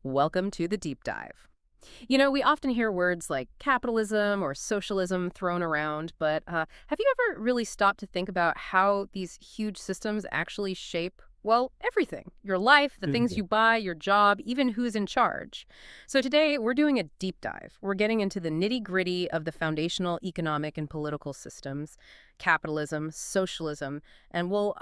Welcome to the deep dive. We often hear words like capitalism or socialism thrown around, but have you ever really stopped to think about how these huge systems actually shape, well, everything? Your life, the things Mhm. you buy, your job, even who's in charge. So today, we're doing a deep dive. We're getting into the nitty-gritty of the foundational economic and political systems, capitalism, socialism, and we'll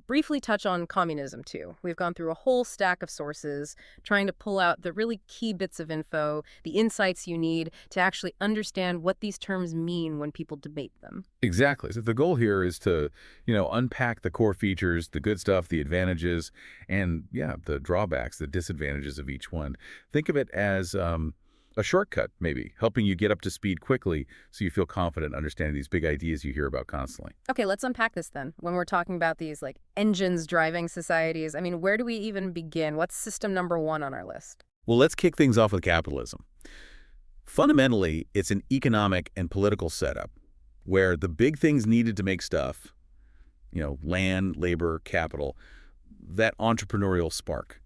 briefly touch on communism, too. We've gone through a whole stack of sources trying to pull out the really key bits of info, the insights you need to actually understand what these terms mean when people debate them. Exactly. So the goal here is to, unpack the core features, the good stuff, the advantages, and yeah, the drawbacks, the disadvantages of each one. Think of it as a shortcut, maybe, helping you get up to speed quickly so you feel confident understanding these big ideas you hear about constantly. Okay, let's unpack this then. When we're talking about these like engines driving societies, I mean, where do we even begin? What's system number one on our list? Well, let's kick things off with capitalism. Fundamentally, it's an economic and political setup where the big things needed to make stuff, land, labor, capital, that entrepreneurial spark.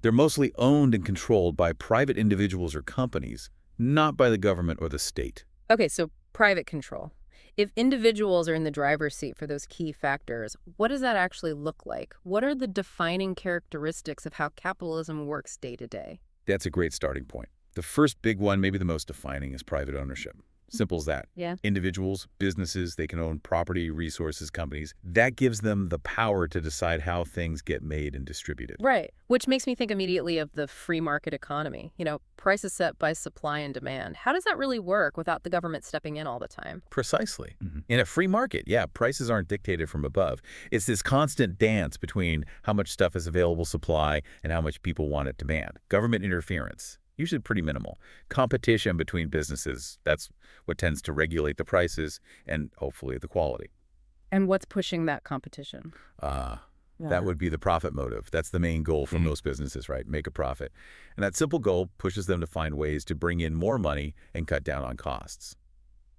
They're mostly owned and controlled by private individuals or companies, not by the government or the state. Okay, so private control. If individuals are in the driver's seat for those key factors, what does that actually look like? What are the defining characteristics of how capitalism works day to day? That's a great starting point. The first big one, maybe the most defining, is private ownership. Simple as that. Yeah. Individuals, businesses, they can own property, resources, companies. That gives them the power to decide how things get made and distributed. Right. Which makes me think immediately of the free market economy. Prices set by supply and demand. How does that really work without the government stepping in all the time? Precisely. In a free market, yeah, prices aren't dictated from above. It's this constant dance between how much stuff is available supply and how much people want it demand. Government interference, usually pretty minimal. Competition between businesses, that's what tends to regulate the prices and hopefully the quality. And what's pushing that competition? Ah, that Yeah. would be the profit motive. That's the main goal for most businesses, right? Make a profit. And that simple goal pushes them to find ways to bring in more money and cut down on costs.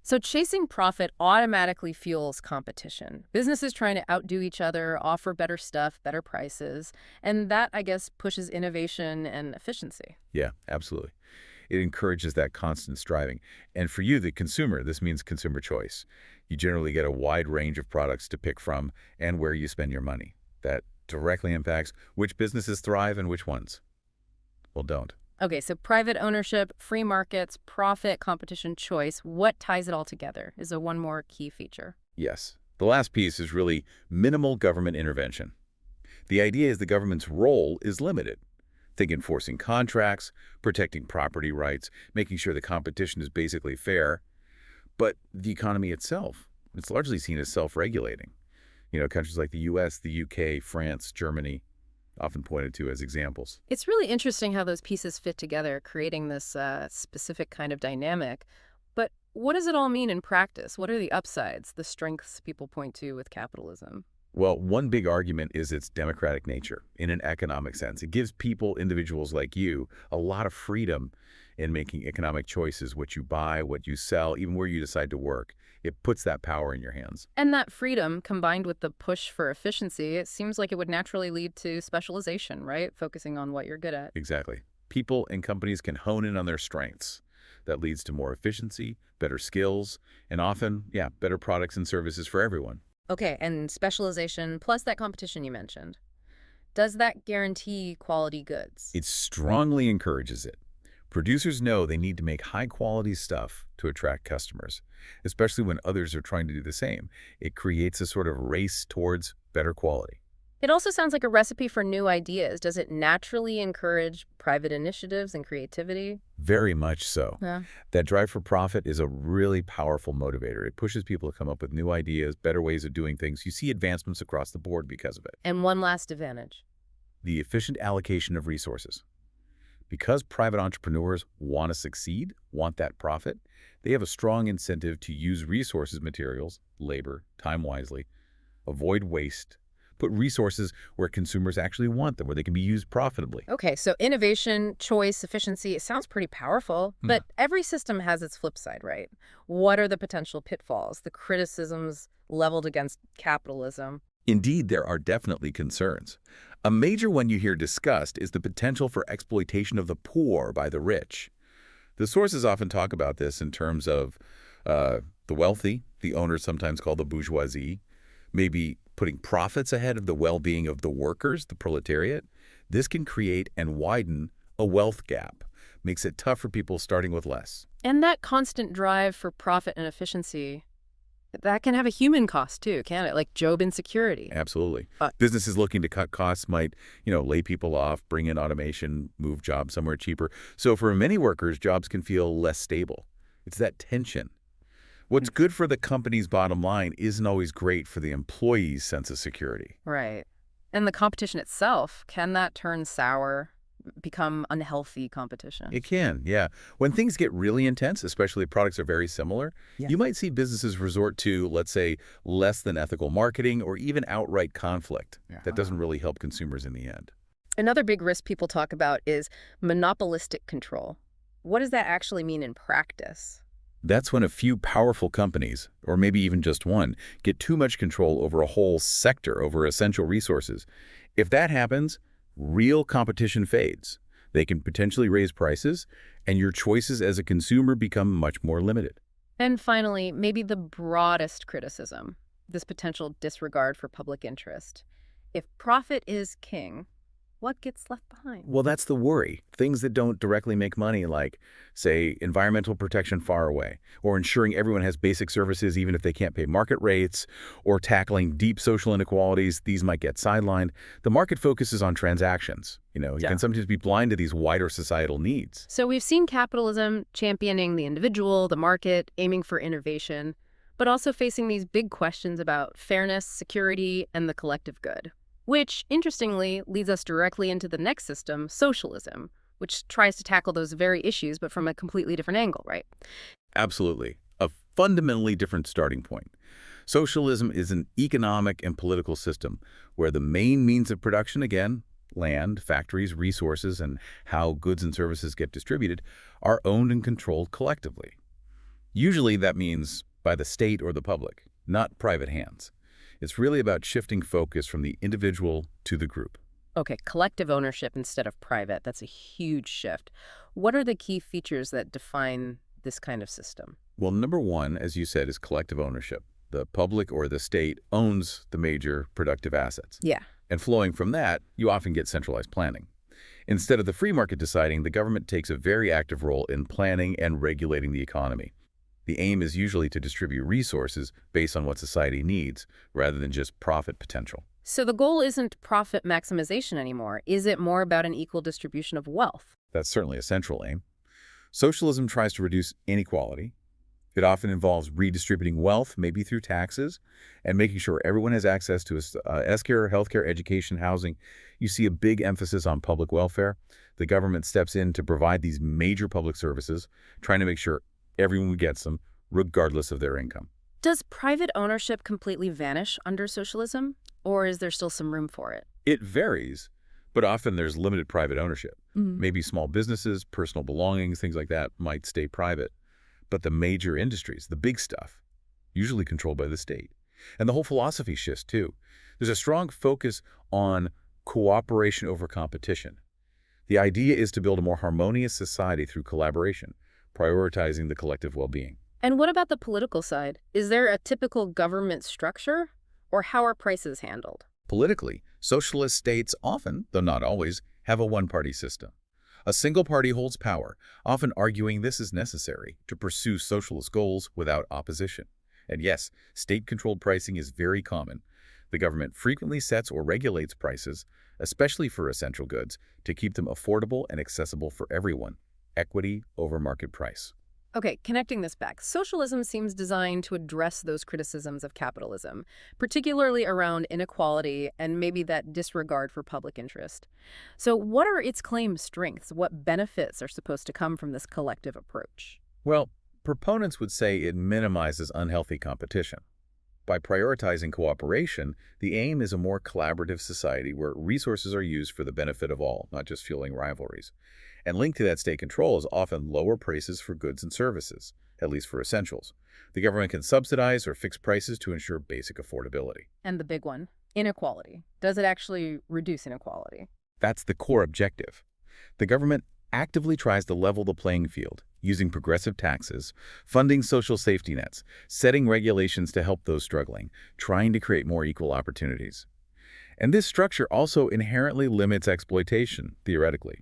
So chasing profit automatically fuels competition. Businesses trying to outdo each other, offer better stuff, better prices, and that, I guess, pushes innovation and efficiency. Yeah, absolutely. It encourages that constant striving. And for you, the consumer, this means consumer choice. You generally get a wide range of products to pick from and where you spend your money. That directly impacts which businesses thrive and which ones, well, don't. Okay, so private ownership, free markets, profit, competition, choice. What ties it all together is a one more key feature. Yes. The last piece is really minimal government intervention. The idea is the government's role is limited. Think enforcing contracts, protecting property rights, making sure the competition is basically fair. But the economy itself, it's largely seen as self-regulating. Countries like the US, the UK, France, Germany, often pointed to as examples. It's really interesting how those pieces fit together, creating this specific kind of dynamic. But what does it all mean in practice? What are the upsides, the strengths people point to with capitalism? Well, one big argument is its democratic nature in an economic sense. It gives people, individuals like you, a lot of freedom in making economic choices, what you buy, what you sell, even where you decide to work. It puts that power in your hands. And that freedom, combined with the push for efficiency, it seems like it would naturally lead to specialization, right? Focusing on what you're good at. Exactly. People and companies can hone in on their strengths. That leads to more efficiency, better skills, and often, yeah, better products and services for everyone. Okay, and specialization plus that competition you mentioned. Does that guarantee quality goods? It strongly encourages it. Producers know they need to make high-quality stuff to attract customers, especially when others are trying to do the same. It creates a sort of race towards better quality. It also sounds like a recipe for new ideas. Does it naturally encourage private initiatives and creativity? Very much so. Yeah. That drive for profit is a really powerful motivator. It pushes people to come up with new ideas, better ways of doing things. You see advancements across the board because of it. And one last advantage. The efficient allocation of resources. Because private entrepreneurs want to succeed, want that profit, they have a strong incentive to use resources, materials, labor, time wisely, avoid waste, put resources where consumers actually want them, where they can be used profitably. Okay, so innovation, choice, efficiency, it sounds pretty powerful, but every system has its flip side, right? What are the potential pitfalls, the criticisms leveled against capitalism? Indeed, there are definitely concerns. A major one you hear discussed is the potential for exploitation of the poor by the rich. The sources often talk about this in terms of the wealthy, the owners sometimes called the bourgeoisie, maybe putting profits ahead of the well-being of the workers, the proletariat. This can create and widen a wealth gap, makes it tough for people starting with less. And that constant drive for profit and efficiency, that can have a human cost too, can't it? Like job insecurity. Absolutely. Uh, Businesses looking to cut costs might, lay people off, bring in automation, move jobs somewhere cheaper. So for many workers, jobs can feel less stable. It's that tension. What's good for the company's bottom line isn't always great for the employee's sense of security. Right. And the competition itself, can that turn sour, become unhealthy competition? It can, yeah. When things get really intense, especially if products are very similar, Yeah. you might see businesses resort to, let's say, less than ethical marketing or even outright conflict. Yeah. That doesn't really help consumers in the end. Another big risk people talk about is monopolistic control. What does that actually mean in practice? That's when a few powerful companies, or maybe even just one, get too much control over a whole sector, over essential resources. If that happens, real competition fades. They can potentially raise prices, and your choices as a consumer become much more limited. And finally, maybe the broadest criticism, this potential disregard for public interest. If profit is king, what gets left behind? Well, that's the worry. Things that don't directly make money, like, say, environmental protection far away, or ensuring everyone has basic services even if they can't pay market rates, or tackling deep social inequalities, these might get sidelined. The market focuses on transactions. You Yeah. can sometimes be blind to these wider societal needs. So we've seen capitalism championing the individual, the market, aiming for innovation, but also facing these big questions about fairness, security, and the collective good. Which, interestingly, leads us directly into the next system, socialism, which tries to tackle those very issues, but from a completely different angle, right? Absolutely. A fundamentally different starting point. Socialism is an economic and political system where the main means of production, again, land, factories, resources, and how goods and services get distributed, are owned and controlled collectively. Usually that means by the state or the public, not private hands. It's really about shifting focus from the individual to the group. Okay, collective ownership instead of private. That's a huge shift. What are the key features that define this kind of system? Well, number one, as you said, is collective ownership. The public or the state owns the major productive assets. Yeah. And flowing from that, you often get centralized planning. Instead of the free market deciding, the government takes a very active role in planning and regulating the economy. The aim is usually to distribute resources based on what society needs, rather than just profit potential. So the goal isn't profit maximization anymore. Is it more about an equal distribution of wealth? That's certainly a central aim. Socialism tries to reduce inequality. It often involves redistributing wealth, maybe through taxes, and making sure everyone has access to healthcare, education, housing. You see a big emphasis on public welfare. The government steps in to provide these major public services, trying to make sure everyone gets them, regardless of their income. Does private ownership completely vanish under socialism, or is there still some room for it? It varies, but often there's limited private ownership. Mm. Maybe small businesses, personal belongings, things like that might stay private. But the major industries, the big stuff, usually controlled by the state. And the whole philosophy shifts too. There's a strong focus on cooperation over competition. The idea is to build a more harmonious society through collaboration, prioritizing the collective well-being. And what about the political side? Is there a typical government structure, or how are prices handled? Politically, socialist states often, though not always, have a one-party system. A single party holds power, often arguing this is necessary to pursue socialist goals without opposition. And yes, state-controlled pricing is very common. The government frequently sets or regulates prices, especially for essential goods, to keep them affordable and accessible for everyone. Equity over market price. Okay, connecting this back, socialism seems designed to address those criticisms of capitalism, particularly around inequality and maybe that disregard for public interest. So what are its claimed strengths? What benefits are supposed to come from this collective approach? Well, proponents would say it minimizes unhealthy competition. By prioritizing cooperation, the aim is a more collaborative society where resources are used for the benefit of all, not just fueling rivalries. And linked to that state control is often lower prices for goods and services, at least for essentials. The government can subsidize or fix prices to ensure basic affordability. And the big one, Inequality. Does it actually reduce inequality? That's the core objective. The government actively tries to level the playing field, using progressive taxes, funding social safety nets, setting regulations to help those struggling, trying to create more equal opportunities. And this structure also inherently limits exploitation, theoretically.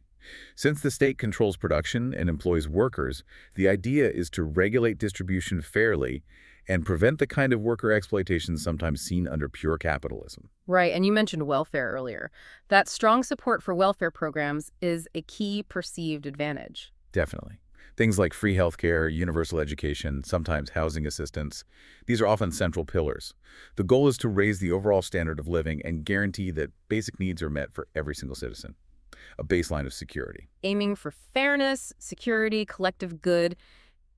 Since the state controls production and employs workers, the idea is to regulate distribution fairly and prevent the kind of worker exploitation sometimes seen under pure capitalism. Right, and you mentioned welfare earlier. That strong support for welfare programs is a key perceived advantage. Definitely. Things like free healthcare, universal education, sometimes housing assistance, these are often central pillars. The goal is to raise the overall standard of living and guarantee that basic needs are met for every single citizen, a baseline of security. Aiming for fairness, security, collective good.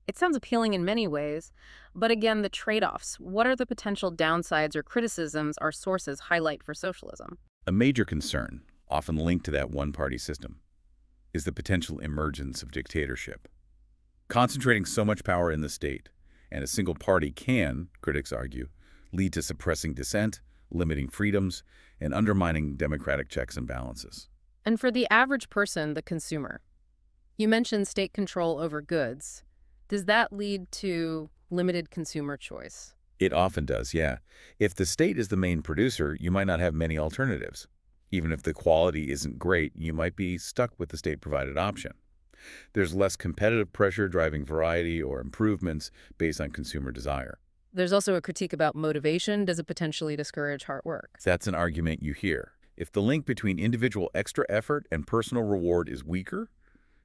It sounds appealing in many ways, but again, the trade-offs. What are the potential downsides or criticisms our sources highlight for socialism? A major concern, often linked to that one-party system, is the potential emergence of dictatorship. Concentrating so much power in the state and a single party can, critics argue, lead to suppressing dissent, limiting freedoms, and undermining democratic checks and balances. And for the average person, the consumer, you mentioned state control over goods. Does that lead to limited consumer choice? It often does, yeah. If the state is the main producer, you might not have many alternatives. Even if the quality isn't great, you might be stuck with the state-provided option. There's less competitive pressure driving variety or improvements based on consumer desire. There's also a critique about motivation. Does it potentially discourage hard work? That's an argument you hear. If the link between individual extra effort and personal reward is weaker,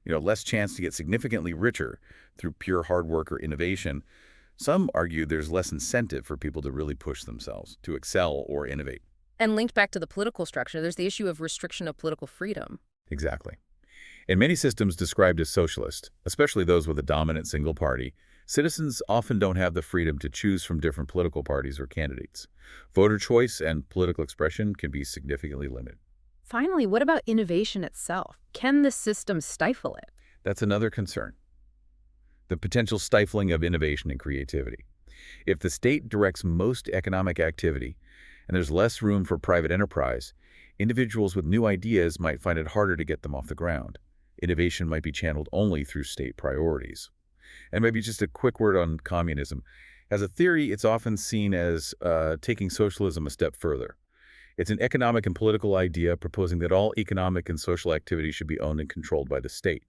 less chance to get significantly richer through pure hard work or innovation, some argue there's less incentive for people to really push themselves, to excel or innovate. And linked back to the political structure, there's the issue of restriction of political freedom. Exactly. In many systems described as socialist, especially those with a dominant single party, citizens often don't have the freedom to choose from different political parties or candidates. Voter choice and political expression can be significantly limited. Finally, what about innovation itself? Can the system stifle it? That's another concern. The potential stifling of innovation and creativity. If the state directs most economic activity and there's less room for private enterprise, individuals with new ideas might find it harder to get them off the ground. Innovation might be channeled only through state priorities. And maybe just a quick word on communism. As a theory, it's often seen as taking socialism a step further. It's an economic and political idea proposing that all economic and social activity should be owned and controlled by the state.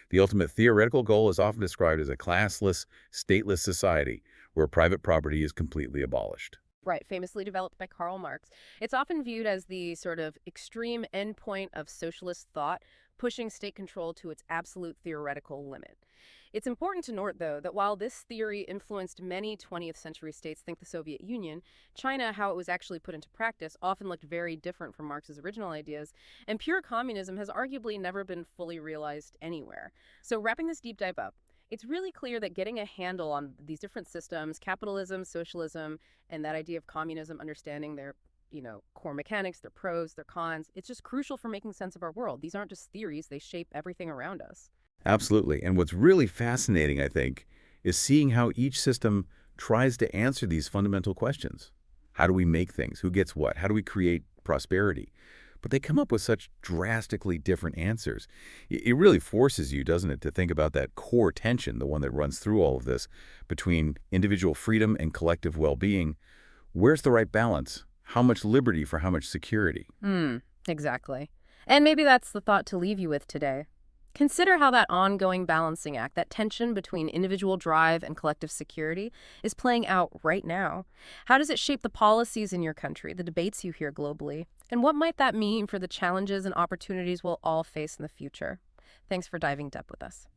The ultimate theoretical goal is often described as a classless, stateless society where private property is completely abolished. Right, famously developed by Karl Marx. It's often viewed as the sort of extreme endpoint of socialist thought, pushing state control to its absolute theoretical limit. It's important to note, though, that while this theory influenced many 20th century states, think the Soviet Union, China, how it was actually put into practice, often looked very different from Marx's original ideas, and pure communism has arguably never been fully realized anywhere. So wrapping this deep dive up, it's really clear that getting a handle on these different systems, capitalism, socialism, and that idea of communism, understanding their core mechanics, their pros, their cons, it's just crucial for making sense of our world. These aren't just theories, they shape everything around us. Absolutely. And what's really fascinating, I think, is seeing how each system tries to answer these fundamental questions. How do we make things? Who gets what? How do we create prosperity? But they come up with such drastically different answers. It really forces you, doesn't it, to think about that core tension, the one that runs through all of this, between individual freedom and collective well-being. Where's the right balance? How much liberty for how much security? Exactly. And maybe that's the thought to leave you with today. Consider how that ongoing balancing act, that tension between individual drive and collective security, is playing out right now. How does it shape the policies in your country, the debates you hear globally? And what might that mean for the challenges and opportunities we'll all face in the future? Thanks for diving deep with us.